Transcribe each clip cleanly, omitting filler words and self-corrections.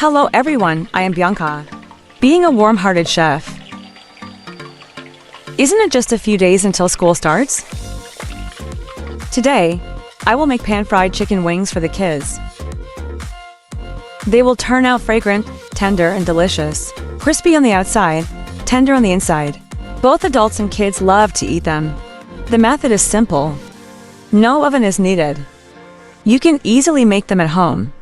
Hello everyone, I am Bianca. Being a warm-hearted chef. Isn't it just a few days until school starts? Today, I will make pan-fried chicken wings for the kids. They will turn out fragrant, tender, and delicious. Crispy on the outside, tender on the inside. Both adults and kids love to eat them. The method is simple. No oven is needed. You can easily make them at home.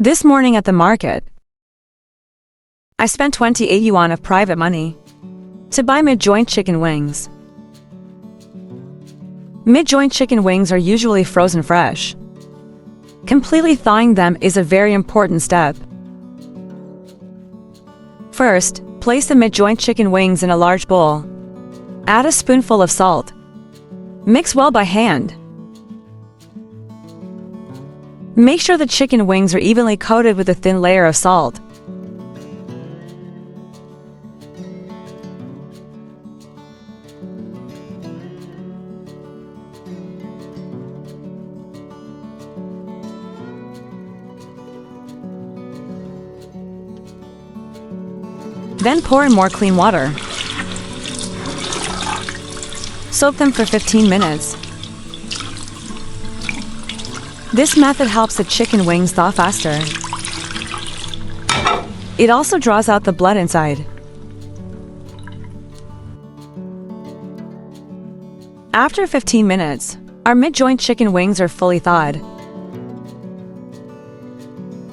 This morning at the market, I spent 28 yuan of private money to buy mid-joint chicken wings. Mid-joint chicken wings are usually frozen fresh. Completely thawing them is a very important step. First, place the mid-joint chicken wings in a large bowl. Add a spoonful of salt. Mix well by hand. Make sure the chicken wings are evenly coated with a thin layer of salt. Then pour in more clean water. Soak them for 15 minutes. This method helps the chicken wings thaw faster. It also draws out the blood inside. After 15 minutes, our mid-joint chicken wings are fully thawed.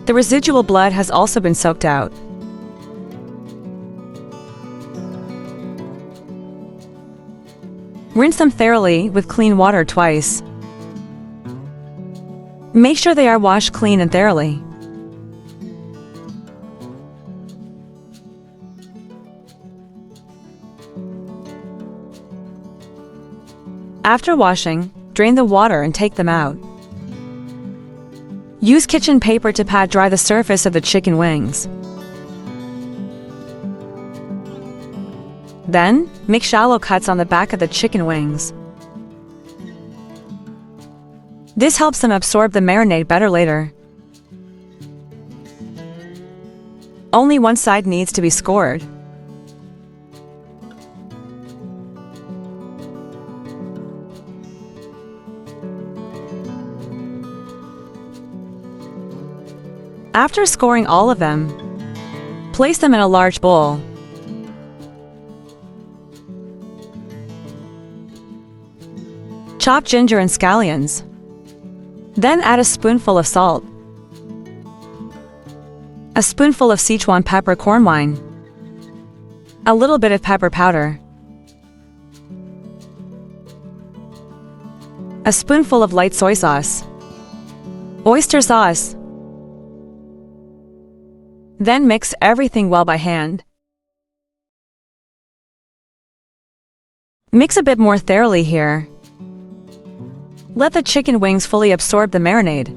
The residual blood has also been soaked out. Rinse them thoroughly with clean water twice. Make sure they are washed clean and thoroughly. After washing, drain the water and take them out. Use kitchen paper to pat dry the surface of the chicken wings. Then, make shallow cuts on the back of the chicken wings. This helps them absorb the marinade better later. Only one side needs to be scored. After scoring all of them, place them in a large bowl. Chop ginger and scallions. Then add a spoonful of salt, a spoonful of Sichuan peppercorn wine, a little bit of pepper powder, a spoonful of light soy sauce, oyster sauce. Then mix everything well by hand. Mix a bit more thoroughly here. Let the chicken wings fully absorb the marinade.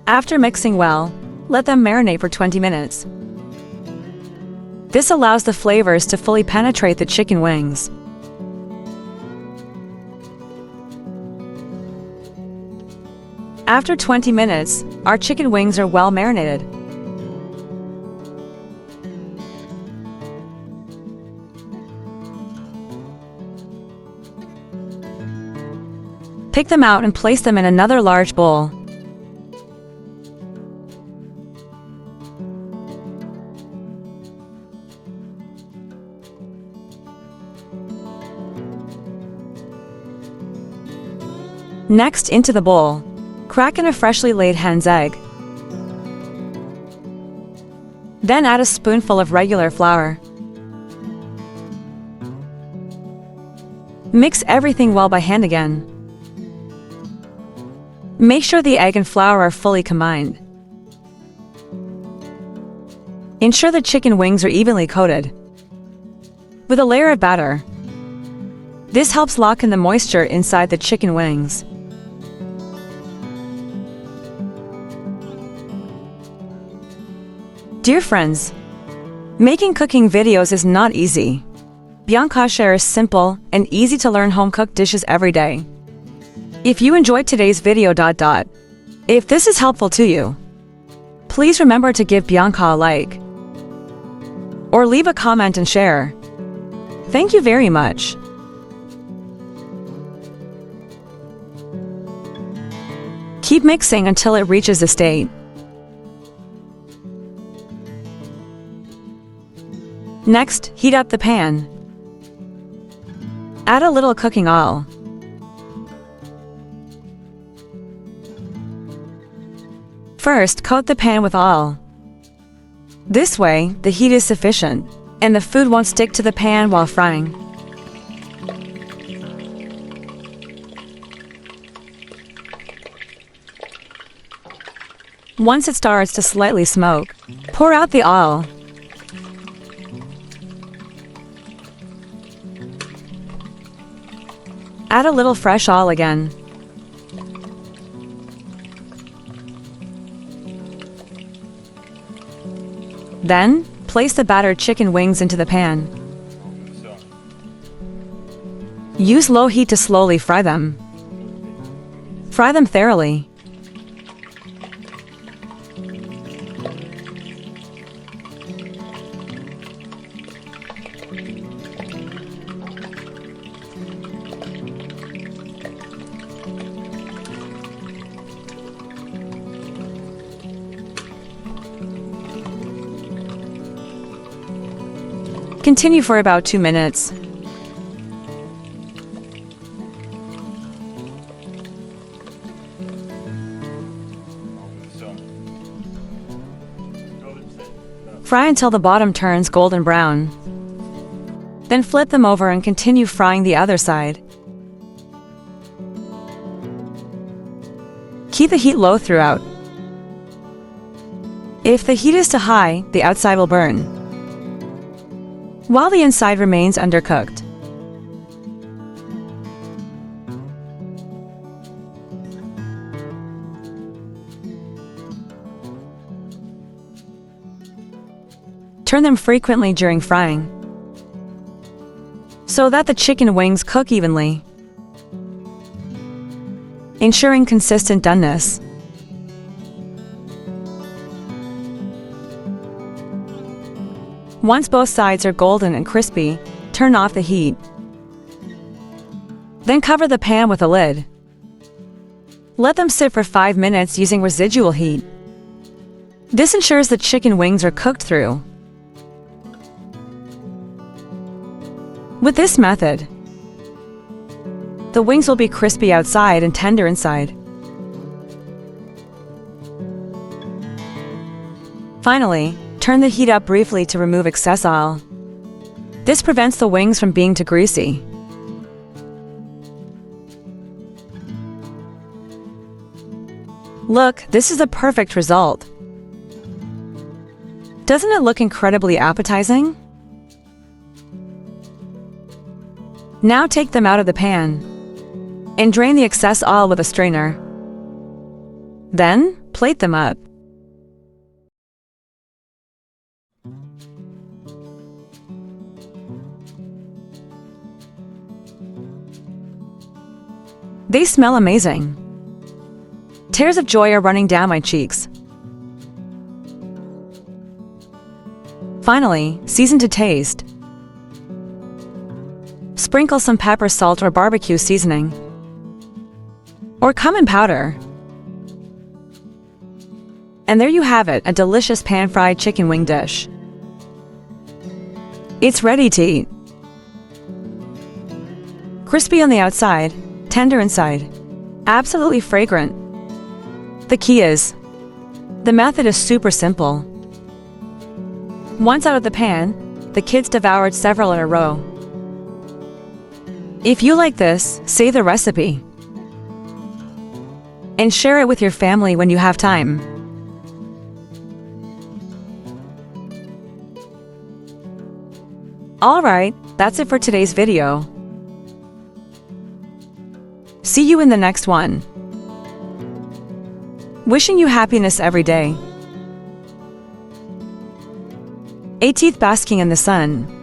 After mixing well, let them marinate for 20 minutes. This allows the flavors to fully penetrate the chicken wings. After 20 minutes, our chicken wings are well marinated. Pick them out and place them in another large bowl. Next, into the bowl, crack in a freshly laid hen's egg. Then add a spoonful of regular flour. Mix everything well by hand again. Make sure the egg and flour are fully combined. Ensure the chicken wings are evenly coated with a layer of batter. This helps lock in the moisture inside the chicken wings. Dear friends, making cooking videos is not easy. Bianca shares simple and easy to learn home-cooked dishes every day. If you enjoyed today's video, if this is helpful to you, please remember to give Bianca a like or leave a comment and share. Thank you very much. Keep mixing until it reaches this state. Next, heat up the pan. Add a little cooking oil. First, coat the pan with oil. This way, the heat is sufficient, and the food won't stick to the pan while frying. Once it starts to slightly smoke, pour out the oil. Add a little fresh oil again. Then, place the battered chicken wings into the pan. Use low heat to slowly fry them. Fry them thoroughly. Continue for about 2 minutes. Fry until the bottom turns golden brown. Then flip them over and continue frying the other side. Keep the heat low throughout. If the heat is too high, the outside will burn, while the inside remains undercooked. Turn them frequently during frying, so that the chicken wings cook evenly, ensuring consistent doneness. Once both sides are golden and crispy, turn off the heat. Then cover the pan with a lid. Let them sit for 5 minutes using residual heat. This ensures the chicken wings are cooked through. With this method, the wings will be crispy outside and tender inside. Finally, turn the heat up briefly to remove excess oil. This prevents the wings from being too greasy. Look, this is the perfect result. Doesn't it look incredibly appetizing? Now take them out of the pan and drain the excess oil with a strainer. Then, plate them up. They smell amazing. Tears of joy are running down my cheeks. Finally, season to taste. Sprinkle some pepper, salt, or barbecue seasoning, or cumin powder. And there you have it, a delicious pan-fried chicken wing dish. It's ready to eat. Crispy on the outside, tender inside, absolutely fragrant. The key is, the method is super simple. Once out of the pan, the kids devoured several in a row. If you like this, save the recipe and share it with your family when you have time. Alright, that's it for today's video. See you in the next one. Wishing you happiness every day. A teeth basking in the sun.